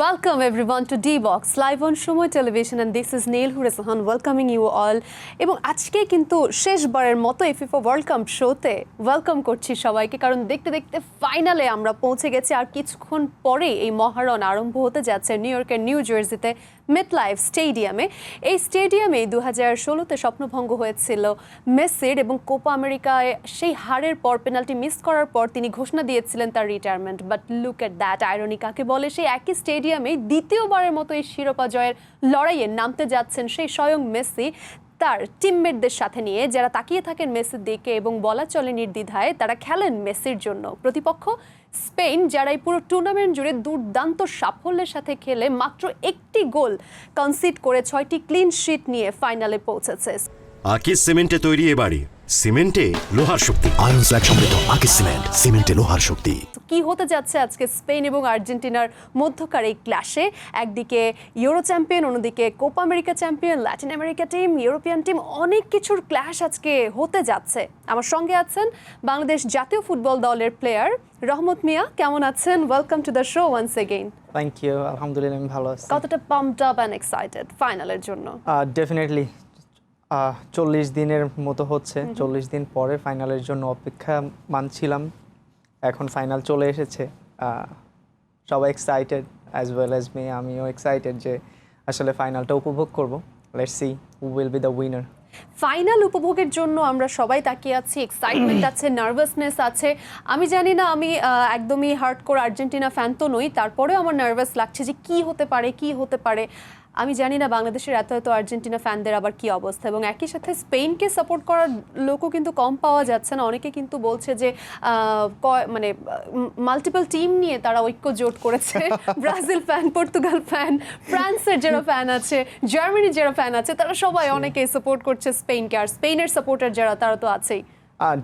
Welcome everyone to D-Box live on Shumoy Television and this is Neil Huresahan welcoming you all এবং আজকে কিন্তু শেষবারের মতো এই ফিফা ওয়ার্ল্ড কাপ শোতে ওয়েলকাম করছি সবাইকে কারণ দেখতে দেখতে ফাইনালে আমরা পৌঁছে গেছি আর কিছুক্ষণ পরে এই মহারণ আরম্ভ হতে যাচ্ছে নিউ ইয়র্কের নিউ জার্সিতে মেটলাইফ স্টেডিয়ামে। এই স্টেডিয়ামে 2016তে স্বপ্নভঙ্গ হয়েছিল মেসির এবং কোপা আমেরিকায় সেই হারের পর পেনাল্টি মিস করার পর তিনি ঘোষণা দিয়েছিলেন তার retirement. But look at that irony কাকে বলে, সেই একই স্টেডিয়ামে দ্বিতীয়বারের মতো এই শিরোপা জয়ের লড়াইয়ে নামতে যাচ্ছেন সেই স্বয়ং মেসি তার টিমমেটদের সাথে নিয়ে, যারা তাকিয়ে থাকেন মেসির দিকে এবং বলা চলে নির্দ্বিধায় তারা খেলেন মেসির জন্য। প্রতিপক্ষ স্পেন, যারা এই পুরো টুর্নামেন্ট জুড়ে দুর্দান্ত সাফল্যের সাথে খেলে মাত্র একটি গোল কনসিড করে 6টি ক্লিন শিট নিয়ে ফাইনালে পৌঁছেছে। আকিস সিমেন্টে তৈরি এ বাড়ি, সিমেন্টে লোহার শক্তি। আয়রন স্ল্যাগ সমৃদ্ধ আকিস সিমেন্ট, সিমেন্টে লোহার শক্তি। কি হতে যাচ্ছে আজকে স্পেন এবং আর্জেন্টিনার মধ্যকার এই ক্ল্যাশে? একদিকে ইউরো চ্যাম্পিয়ন, অন্যদিকে Copa America champion, Latin America team, European team, অনেক কিছুর ক্ল্যাশ আজকে হতে যাচ্ছে। আমার সঙ্গে আছেন বাংলাদেশ জাতীয় ফুটবল দলের প্লেয়ার রহমত মিয়া। কেমন আছেন? Welcome to the show once again. Thank you, আলহামদুলিল্লাহ আমি ভালো আছি। কতটা পাম্পড আপ এন্ড এক্সাইটেড ফাইনালের জন্য? ডেফিনেটলি 40 দিনের মতো হচ্ছে, 40 দিন পরে ফাইনালের জন্য অপেক্ষা মানছিলাম। এখন ফাইনাল চলে এসেছে, সবাই excited as well as me. আমিও এক্সাইটেড যে আসলে ফাইনালটা উপভোগ করব। Let's see who will be the winner. Final উপভোগের জন্য আমরা সবাই তাকিয়ে আছি, এক্সাইটমেন্ট আছে, নার্ভাসনেস আছে। আমি জানি না, আমি একদমই হার্ডকোর আর্জেন্টিনা ফ্যান তো নই, তারপরেও আমার নার্ভাস লাগছে যে কি হতে পারে। আমি জানি না বাংলাদেশের এত আর্জেন্টিনা ফ্যানদের আবার কি অবস্থা, এবং একই সাথে স্পেনকে সাপোর্ট করার লোকও কিন্তু কম পাওয়া যাচ্ছে না। অনেকে কিন্তু বলছে যে মানে মাল্টিপল টিম নিয়ে তারা ঐক্য জোট করেছে। ব্রাজিল ফ্যান, পর্তুগাল ফ্যান, ফ্রান্সের যারা ফ্যান আছে, জার্মানির যারা ফ্যান আছে, তারা সবাই অনেকেই সাপোর্ট করছে স্পেনকে। আর স্পেনের সাপোর্টার যারা, তারা তো আছেই।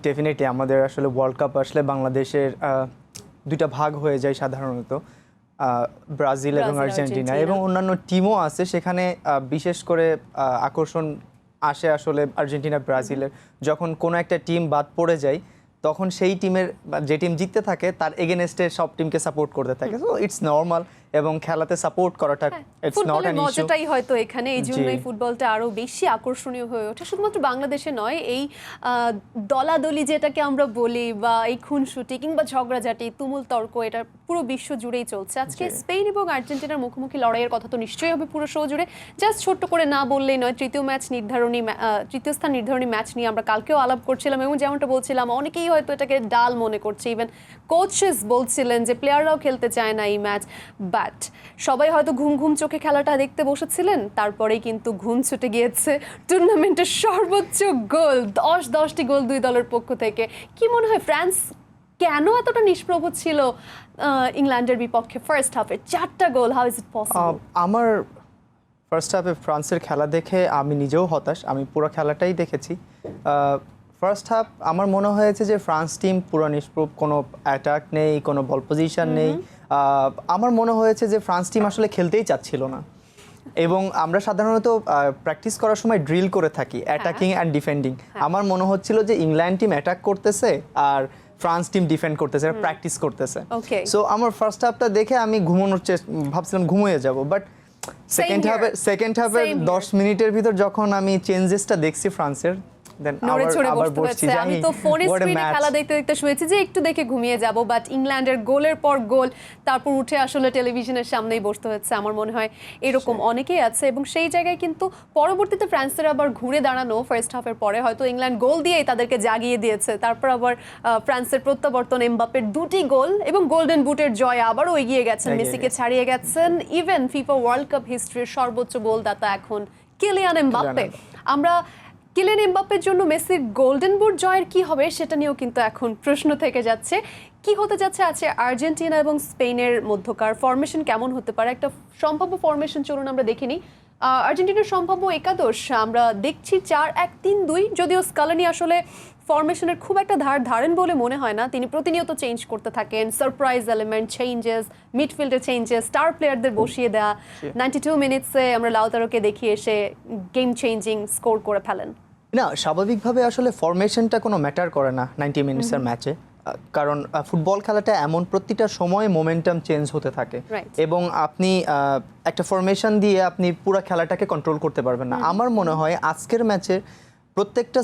ডেফিনেটলি আমাদের আসলে ওয়ার্ল্ড কাপ আসলে বাংলাদেশের দুইটা ভাগ হয়ে যায় সাধারণত, ব্রাজিল এবং আর্জেন্টিনা, এবং অন্যান্য টিমও আছে সেখানে। বিশেষ করে আকর্ষণ আসে আসলে আর্জেন্টিনা ব্রাজিলের। যখন কোনো একটা টিম বাদ পড়ে যায় তখন সেই টিমের, যে টিম জিততে থাকে তার এগেনস্টে সব টিমকে সাপোর্ট করতে থাকে। সো ইটস নর্মাল, এবং খেলাতে সাপোর্ট করাটা ইটস নট অ্যান ইস্যু। মজাটাই হয়তো এখানে, এই জন্যই ফুটবলটা আরো বেশি আকর্ষণীয় হয়ে ওঠে। শুধুমাত্র বাংলাদেশে নয়, এই দলাদলি যেটাকে আমরা বলি, বা এই খুনসুটি কিংবা ঝগড়াঝাটি, তুমুল তর্ক, এটা পুরো বিশ্ব জুড়েই চলছে। আজকে স্পেন এবং আর্জেন্টিনার মুখোমুখি লড়াইয়ের কথা তো নিশ্চয়ই হবে পুরো শো জুড়ে। জাস্ট ছোট্ট করে না বললেই নয়, তৃতীয় স্থান নির্ধারণী ম্যাচ নিয়ে আমরা কালকেও আলাপ করছিলাম, এবং যেমনটা বলছিলাম অনেকেই হয়তো এটাকে ডাল মনে করছে। ইভেন কোচেস বলছিলেন যে প্লেয়াররাও খেলতে চায় না এই ম্যাচ। বাট সবাই হয়তো ঘুম চোখে খেলাটা দেখতে বসেছিলেন, তারপরেই কিন্তু ঘুম ছুটে গিয়েছে টুর্নামেন্টের সর্বোচ্চ গোল, 10টি গোল দুই দলের পক্ষ থেকে। কি মনে হয় ফ্রান্স কেন এতটা নিষ্প্রভ ছিল ইংল্যান্ডের বিপক্ষে ফার্স্ট হাফে 4টা গোল? How is it possible? আমার ফার্স্ট হাফে ফ্রান্সের খেলা দেখে আমি নিজেও হতাশ। আমি পুরো খেলাটাই দেখেছি। ফার্স্ট হাফ আমার মনে হয়েছে যে ফ্রান্স টিম পুরো নিষ্প্রভ, কোনো অ্যাটাক নেই, কোনো বল পজিশন নেই। আমার মনে হয়েছে যে ফ্রান্স টিম আসলে খেলতেই চাচ্ছিল না। এবং আমরা সাধারণত প্র্যাকটিস করার সময় ড্রিল করে থাকি অ্যাটাকিং অ্যান্ড ডিফেন্ডিং। আমার মনে হচ্ছিল যে ইংল্যান্ড টিম অ্যাটাক করতেছে আর ফ্রান্স টিম ডিফেন্ড করতেছে, প্র্যাকটিস করতেছে। সো আমার ফার্স্ট হাফটা দেখে আমি ভাবছিলাম ঘুমিয়ে যাব। বাট সেকেন্ড হাফের 10 মিনিটের ভিতর যখন আমি চেঞ্জেসটা দেখছি ফ্রান্সের, আমি তো ফোনে স্ক্রিনে খেলা দেখতে দেখতে শুয়েছি যে একটু দেখে ঘুমিয়ে যাব। বাট ইংল্যান্ডের গোলের পর গোল, তারপর উঠে আসলে টেলিভিশনের সামনেই বসতে হচ্ছে। আমার মনে হয় এরকম অনেকেই আছে, এবং সেই জায়গায় কিন্তু পরবর্তীতে ফ্রান্সের আবার ঘুরে দাঁড়ানো ফার্স্ট হাফের পরে হয়তো ইংল্যান্ড গোল দিয়েই তাদেরকে জাগিয়ে দিয়েছে। তারপর আবার ফ্রান্সের প্রত্যাবর্তন, এমবাপ্পের 2টি গোল এবং গোল্ডেন বুটের জয়, আবারও এগিয়ে গেছেন, মেসিকে ছাড়িয়ে গেছেন। ইভেন ফিফা ওয়ার্ল্ড কাপ হিস্ট্রির সর্বোচ্চ গোলদাতা এখন কিলিয়ান এমবাপ্পে। আমরা কিলিয়ান এমবাপ্পের জন্য মেসির গোল্ডেন বুট জয়ের কি হবে সেটা নিয়েও কিন্তু এখন প্রশ্ন থেকে যাচ্ছে। কি হতে যাচ্ছে আছে আর্জেন্টিনা এবং স্পেনের মধ্যকার ফরমেশন কেমন হতে পারে? একটা সম্ভাব্য ফরমেশন চলুন আমরা দেখিনি। আর্জেন্টিনার সম্ভাব্য একাদশ আমরা দেখছি 4-1-3-2। যদিও স্কালানি আসলে ফরমেশনের খুব একটা ধারেন বলে মনে হয় না, তিনি প্রতিনিয়ত চেঞ্জ করতে থাকেন। সারপ্রাইজ এলিমেন্ট, চেঞ্জেস, মিডফিল্ডের চেঞ্জেস, স্টার প্লেয়ারদের বসিয়ে দেওয়া। 92 মিনিটসে আমরা লাউতারোকে দেখিয়ে এসে গেম চেঞ্জিং স্কোর করে ফেলেন। না, স্বাভাবিকভাবে আসলে ফরমেশনটা কোনো ম্যাটার করে না 90 মিনিটসের ম্যাচে। কারণ ফুটবল খেলাটা এমন প্রতিটা সময় মোমেন্টাম চেঞ্জ হতে থাকে Right. এবং আপনি একটা ফরমেশন দিয়ে আপনি পুরো খেলাটাকে কন্ট্রোল করতে পারবেন না। আমার মনে হয় আজকের ম্যাচে প্রত্যেকটা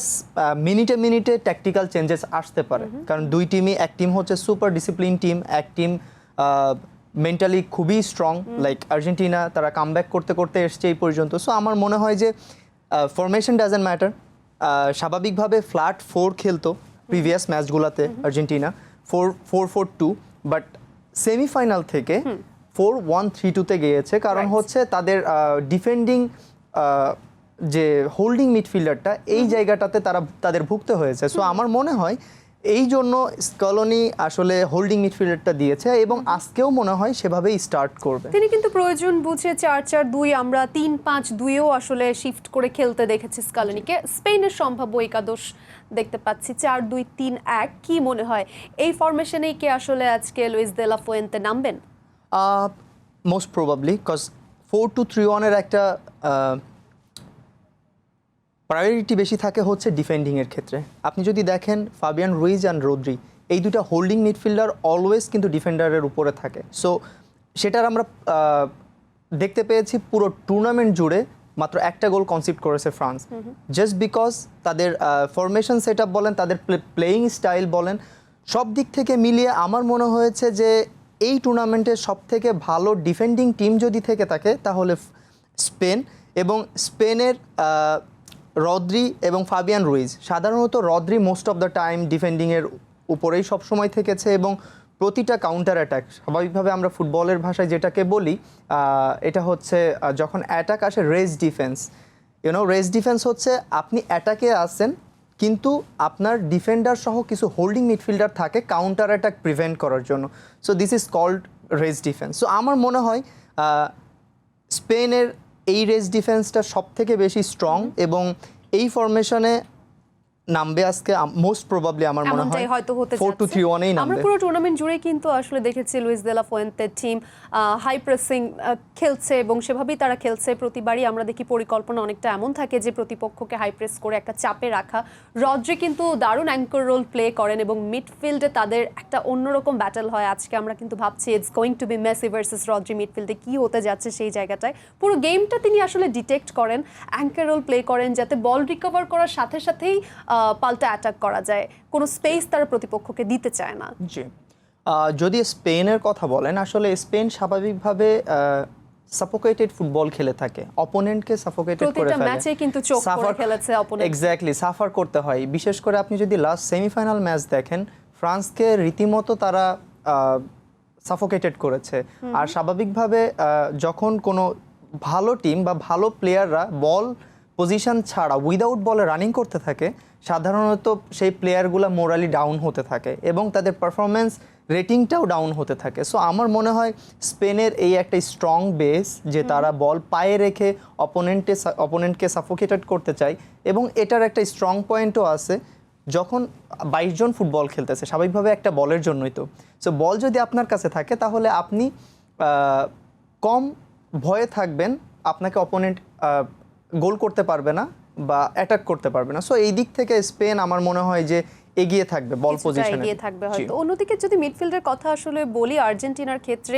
মিনিটে মিনিটে ট্যাকটিক্যাল চেঞ্জেস আসতে পারে, কারণ দুই টিমই, এক টিম হচ্ছে সুপার ডিসিপ্লিন টিম, এক টিম মেন্টালি খুবই স্ট্রং, লাইক আর্জেন্টিনা, তারা কামব্যাক করতে করতে এসছে এই পর্যন্ত। সো আমার মনে হয় যে ফরমেশন ডাজেন্ট ম্যাটার। স্বাভাবিকভাবে ফ্ল্যাট 4 খেলতো প্রিভিয়াস ম্যাচগুলোতে আর্জেন্টিনা, 4-4-4-2, বাট সেমিফাইনাল থেকে 4-1-3-2-তে গিয়েছে, কারণ Right. হচ্ছে তাদের ডিফেন্ডিং যে হোল্ডিং মিডফিল্ডারটা এই জায়গাটাতে তাদের ভুগতে হয়েছে। সো আমার মনে হয় এই জন্য স্কলনি আসলে হোল্ডিং মিডফিল্ডারটা দিয়েছে এবং আজকেও মনে হয় সেভাবেই স্টার্ট করবে। তিনি কিন্তু প্রয়োজন বুঝে 4-4-2, আমরা 3-5-2-ও আসলে শিফট করে খেলতে দেখেছি স্কালোনিকে। স্পেনের সম্ভাব্য একাদশ দেখতে পাচ্ছি 4-2-3-1। কি মনে হয় এই ফরমেশনেই কি আসলে আজকে লুইস দে লা ফুয়েন্তে নামবেন? মোস্ট প্রবাবলি, কজ 4-2-3-1-এর একটা প্রায়োরিটি বেশি থাকে হচ্ছে ডিফেন্ডিংয়ের ক্ষেত্রে। আপনি যদি দেখেন ফাবিয়ান রুইজ অ্যান্ড রোদ্রি, এই দুটা হোল্ডিং মিডফিল্ডার অলওয়েজ কিন্তু ডিফেন্ডারের উপরে থাকে। সো সেটার আমরা দেখতে পেয়েছি পুরো টুর্নামেন্ট জুড়ে মাত্র একটা গোল কনসিড করেছে ফ্রান্স, জাস্ট বিকজ তাদের ফরমেশন সেট আপ বলেন, তাদের প্লেয়িং স্টাইল বলেন, সব দিক থেকে মিলিয়ে আমার মনে হয়েছে যে এই টুর্নামেন্টের সবথেকে ভালো ডিফেন্ডিং টিম যদি থেকে থাকে তাহলে স্পেন। এবং স্পেনের রদ্রি এবং ফাবিয়ান রুইজ, সাধারণত Rodri most of the time ডিফেন্ডিংয়ের উপরেই সবসময় থেকেছে এবং প্রতিটা কাউন্টার অ্যাটাক, স্বাভাবিকভাবে আমরা ফুটবলের ভাষায় যেটাকে বলি, এটা হচ্ছে যখন অ্যাটাক আসে রেস ডিফেন্স। রেস ডিফেন্স হচ্ছে আপনি অ্যাটাকে আসেন কিন্তু আপনার ডিফেন্ডার সহ কিছু হোল্ডিং মিডফিল্ডার থাকে কাউন্টার অ্যাটাক প্রিভেন্ট করার জন্য। So this is called rest defence. So আমার মনে হয় স্পেনের এই রেস ডিফেন্সটা সব থেকে বেশি স্ট্রং এবং এই ফরমেশনে নামবে আজকে মোস্ট প্রবাবলি আমার মনে হয় এমনটাই হয়তো হতে 4-2-3-1-এই আমরা নামবে। পুরো টুর্নামেন্ট জুড়ে কিন্তু আসলে দেখেছি লুইস দে লা ফুয়েন্তের টিম হাই প্রেসিং খেলছে এবং সেভাবেই তারা খেলছে। প্রতিবারই আমরা দেখি পরিকল্পনা অনেকটা এমন থাকে যে প্রতিপক্ষকে হাই প্রেস করে একটা চাপে রাখা। রদ্রি কিন্তু দারুণ অ্যাঙ্কর রোল প্লে করেন এবং মিডফিল্ডে তাদের একটা অন্যরকম ব্যাটল হয়। আজকে আমরা কিন্তু ভাবছি it's going to be Messi versus Rodri, মিডফিল্ডে কি হতে যাচ্ছে সেই জায়গাটায়। পুরো গেমটা তিনি আসলে ডিটেক্ট করেন, অ্যাঙ্কর রোল প্লে করেন যাতে বল রিকভার করার সাথে সাথেই পাল্টা অ্যাটাক করা যায়, কোনো স্পেস তারা প্রতিপক্ষকে দিতে চায় না। জি, যদি স্পেনের কথা বলেন, আসলে স্পেন স্বাভাবিকভাবে সাফোকেটেড ফুটবল খেলে থাকে, অপোনেন্টকে সাফোকেটেড করে প্রতিটা ফেলে। ম্যাচে কিন্তু চোখ করে খেলেছে অপোনেন্ট। এক্স্যাক্টলি, সাফার করতে হয়। বিশেষ করে আপনি যদি লাস্ট সেমিফাইনাল ম্যাচ দেখেন, ফ্রান্সকে রীতিমতো তারা সাফোকেটেড করেছে। আর স্বাভাবিকভাবে যখন কোনো ভালো টিম বা ভালো প্লেয়াররা বল পজিশন ছাড়া উইদাউট বলে রানিং করতে থাকে, সাধারণত সেই প্লেয়ারগুলো মোরালি ডাউন হতে থাকে এবং তাদের পারফরমেন্স রেটিংটাও ডাউন হতে থাকে। আমার মনে হয় স্পেনের এই একটা স্ট্রং বেস যে তারা বল পায়ে রেখে অপোনেন্টকে সাফোকেটেড করতে চায় এবং এটার একটা স্ট্রং পয়েন্টও আছে। যখন 22 জন ফুটবল খেলতেছে স্বাভাবিকভাবে একটা বলের জন্যই তো। সো বল যদি আপনার কাছে থাকে তাহলে আপনি কম ভয়ে থাকবেন, আপনাকে অপোনেন্ট গোল করতে পারবে না বা অ্যাটাক করতে পারবে না। সো এই দিক থেকে স্পেন আমার মনে হয় যে এগিয়ে থাকবে বল পজিশনে, এগিয়ে থাকবে হয়তো। অন্যদিকে যদি মিডফিল্ডের কথা আসলে বলি, আর্জেন্টিনার ক্ষেত্রে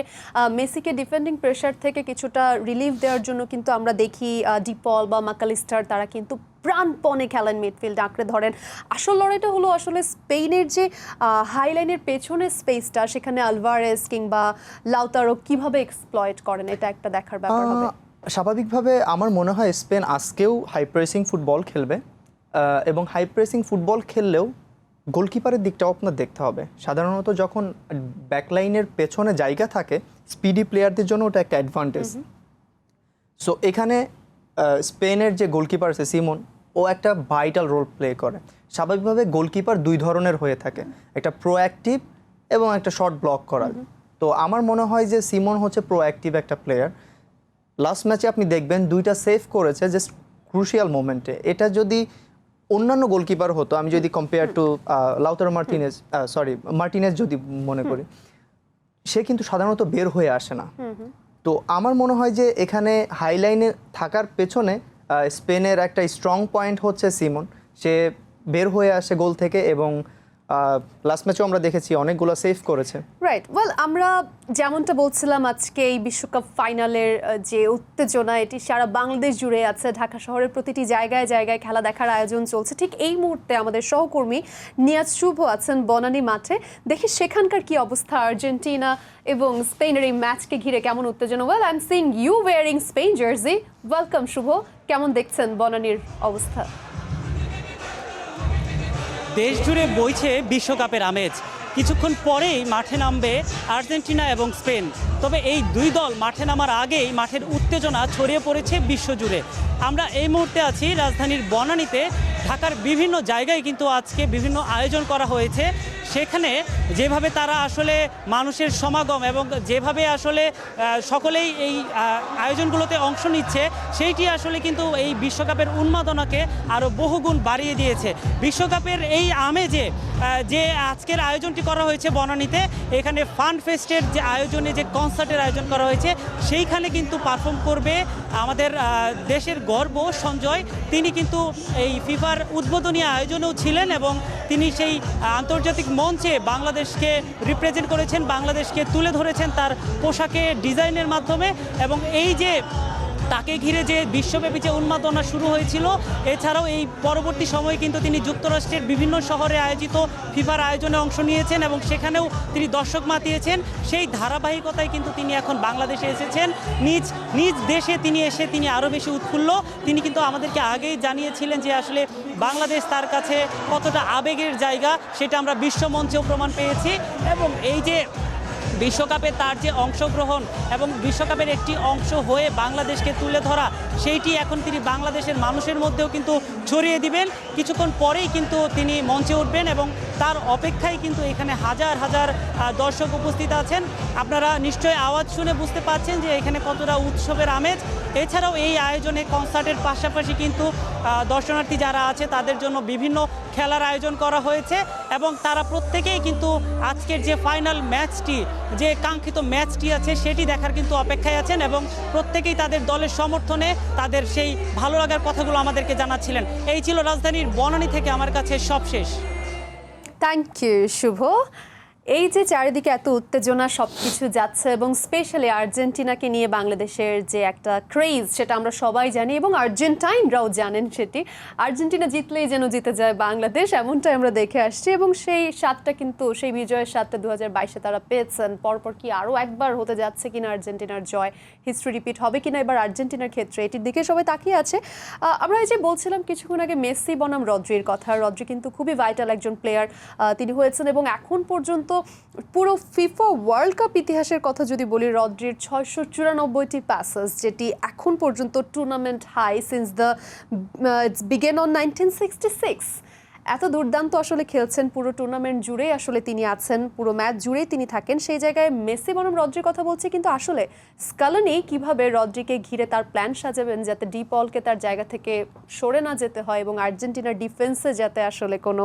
মেসিকে ডিফেন্ডিং প্রেসার থেকে কিছুটা রিলিফ দেওয়ার জন্য কিন্তু আমরা দেখি ডিপল বা মাকালিস্টার তারা কিন্তু প্রাণপণে খেলেন, মিডফিল্ড আঁকড়ে ধরেন। আসল লড়াইটা হলো আসলে স্পেনের যে হাইলাইনের পেছনের স্পেসটা, সেখানে আলভারেজ কিংবা লাউতারো কিভাবে এক্সপ্লয়েট করেন, এটা একটা দেখার ব্যাপার হবে। স্বাভাবিকভাবে আমার মনে হয় স্পেন আজকেও হাই প্রেসিং ফুটবল খেলবে এবং হাই প্রেসিং ফুটবল খেললেও গোলকিপারের দিকটাও আপনার দেখতে হবে। সাধারণত যখন ব্যাকলাইনের পেছনে জায়গা থাকে স্পিডি প্লেয়ারদের জন্য ওটা একটা অ্যাডভান্টেজ। সো এখানে স্পেনের যে গোলকিপার আছে সিমন, ও একটা ভাইটাল রোল প্লে করে। স্বাভাবিকভাবে গোলকিপার দুই ধরনের হয়ে থাকে, একটা প্রোঅ্যাক্টিভ এবং একটা শর্ট ব্লক করা। তো আমার মনে হয় যে সিমন হচ্ছে প্রোঅ্যাক্টিভ একটা প্লেয়ার। লাস্ট ম্যাচে আপনি দেখবেন দুইটা সেভ করেছে জাস্ট ক্রুশিয়াল মোমেন্টে। এটা যদি অন্যান্য গোলকিপার হতো, আমি যদি কম্পেয়ার টু লাউতারো মার্টিনেজ যদি মনে করি, সে কিন্তু সাধারণত বের হয়ে আসে না। তো আমার মনে হয় যে এখানে হাইলাইনে থাকার পেছনে স্পেনের একটা স্ট্রং পয়েন্ট হচ্ছে সিমন। সে বের হয়ে আসে গোল থেকে এবং লাস্ট ম্যাচেও আমরা দেখেছি অনেকগুলো সেভ করেছে। রাইট, ওয়েল আমরা যেমনটা বলছিলাম আজকে এই বিশ্বকাপ ফাইনালের যে উত্তেজনা এটি সারা বাংলাদেশ জুড়ে আছে, ঢাকা শহরের প্রতিটি জায়গায় জায়গায় খেলা দেখার আয়োজন চলছে। ঠিক এই মুহূর্তে আমাদের সহকর্মী নিয়াজ শুভ আছেন বনানী মাঠে, দেখি সেখানকার কি অবস্থা, আর্জেন্টিনা এবং স্পেনের এই ম্যাচকে ঘিরে কেমন উত্তেজনা। Well I am seeing you wearing Spain jersey, welcome Shubho, কেমন দেখছেন বনানীর অবস্থা? দেশ জুড়ে বইছে বিশ্বকাপের আমেজ। কিছুক্ষণ পরেই মাঠে নামবে আর্জেন্টিনা এবং স্পেন। তবে এই দুই দল মাঠে নামার আগেই মাঠের উত্তেজনা ছড়িয়ে পড়েছে বিশ্বজুড়ে। আমরা এই মুহূর্তে আছি রাজধানীর বনানীতে। ঢাকার বিভিন্ন জায়গায় কিন্তু আজকে বিভিন্ন আয়োজন করা হয়েছে। সেখানে যেভাবে তারা আসলে মানুষের সমাগম এবং যেভাবে আসলে সকলেই এই আয়োজনগুলোতে অংশ নিচ্ছে, সেইটি আসলে কিন্তু এই বিশ্বকাপের উন্মাদনাকে আরও বহুগুণ বাড়িয়ে দিয়েছে। বিশ্বকাপের এই আমেজে যে আজকের আয়োজনটি করা হয়েছে বনানীতে, এখানে ফান ফেস্টের যে আয়োজনে যে কনসার্টের আয়োজন করা হয়েছে, সেইখানে কিন্তু পারফর্ম করবে আমাদের দেশের গর্ব সঞ্জয়। তিনি কিন্তু এই ফিফার উদ্বোধনী আয়োজনেও ছিলেন এবং তিনি সেই আন্তর্জাতিক মঞ্চে বাংলাদেশকে রিপ্রেজেন্ট করেছেন, বাংলাদেশকে তুলে ধরেছেন তার পোশাকের ডিজাইনের মাধ্যমে। এবং এই যে তাকে ঘিরে যে বিশ্বব্যাপী যে উন্মাদনা শুরু হয়েছিল, এছাড়াও এই পরবর্তী সময়ে কিন্তু তিনি যুক্তরাষ্ট্রের বিভিন্ন শহরে আয়োজিত ফিফার আয়োজনে অংশ নিয়েছেন এবং সেখানেও তিনি দর্শক মাতিয়েছেন। সেই ধারাবাহিকতায় কিন্তু তিনি এখন বাংলাদেশে এসেছেন। নিজ দেশে তিনি এসে তিনি আরও বেশি উৎফুল্ল। তিনি কিন্তু আমাদেরকে আগেই জানিয়েছিলেন যে আসলে বাংলাদেশ তার কাছে কতটা আবেগের জায়গা, সেটা আমরা বিশ্বমঞ্চেও প্রমাণ পেয়েছি। এবং এই যে বিশ্বকাপে তার যে অংশগ্রহণ এবং বিশ্বকাপের একটি অংশ হয়ে বাংলাদেশকে তুলে ধরা, সেইটি এখন তিনি বাংলাদেশের মানুষের মধ্যেও কিন্তু ছড়িয়ে দিবেন। কিছুক্ষণ পরেই কিন্তু তিনি মঞ্চে উঠবেন এবং তার অপেক্ষায় কিন্তু এখানে হাজার হাজার দর্শক উপস্থিত আছেন। আপনারা নিশ্চয়ই আওয়াজ শুনে বুঝতে পারছেন যে এখানে কতটা উৎসবের আমেজ। এছাড়াও এই আয়োজনে কনসার্টের পাশাপাশি কিন্তু দর্শনার্থী যারা আছে তাদের জন্য বিভিন্ন খেলার আয়োজন করা হয়েছে এবং তারা প্রত্যেকেই কিন্তু আজকের যে ফাইনাল ম্যাচটি, যে কাঙ্ক্ষিত ম্যাচটি আছে, সেটি দেখার কিন্তু অপেক্ষায় আছেন এবং প্রত্যেকেই তাদের দলের সমর্থনে তাদের সেই ভালো লাগার কথাগুলো আমাদেরকে জানাচ্ছিলেন। এই ছিল রাজধানীর বনানী থেকে আমার কাছে সবশেষ। থ্যাংক ইউ শুভ। এই যে চারিদিকে এত উত্তেজনা সব কিছু যাচ্ছে এবং স্পেশালি আর্জেন্টিনাকে নিয়ে বাংলাদেশের যে একটা ক্রেজ, সেটা আমরা সবাই জানি এবং আর্জেন্টাইনরাও জানেন। সেটি আর্জেন্টিনা জিতলেই যেন জিতে যায় বাংলাদেশ, এমনটাই আমরা দেখে আসছি এবং সেই স্বাদটা কিন্তু, সেই বিজয়ের স্বাদটা 2022-এ তারা পেয়েছেন। পরপর কি আরও একবার হতে যাচ্ছে কিনা আর্জেন্টিনার জয়, হিস্ট্রি রিপিট হবে কিনা এবার আর্জেন্টিনার ক্ষেত্রে, এটির দিকে সবাই তাকিয়ে আছে। আমরা এই যে বলছিলাম কিছুক্ষণ আগে মেসি বনাম রদ্রির কথা, রদ্রি কিন্তু খুবই ভাইটাল একজন প্লেয়ার তিনি হয়েছেন এবং এখন পর্যন্ত পুরো ফিফা ওয়ার্ল্ড কাপ ইতিহাসের কথা যদি বলি, রদ্রির 694টি প্যাসেস, যেটি এখন পর্যন্ত tournament high since the it's began on 1966। এত দুর্দান্ত আসলে খেলছেন, পুরো টুর্নামেন্ট জুড়েই আসলে তিনি আছেন, পুরো ম্যাচ জুড়েই তিনি থাকেন। সেই জায়গায় মেসি বনাম রদ্রির কথা বলছি, কিন্তু আসলে স্কালোনি কিভাবে রদ্রিকে ঘিরে তার প্ল্যান সাজাবেন যাতে ডি পলকে তার জায়গা থেকে সরে না যেতে হয় এবং আর্জেন্টিনার ডিফেন্সে যাতে আসলে কোনো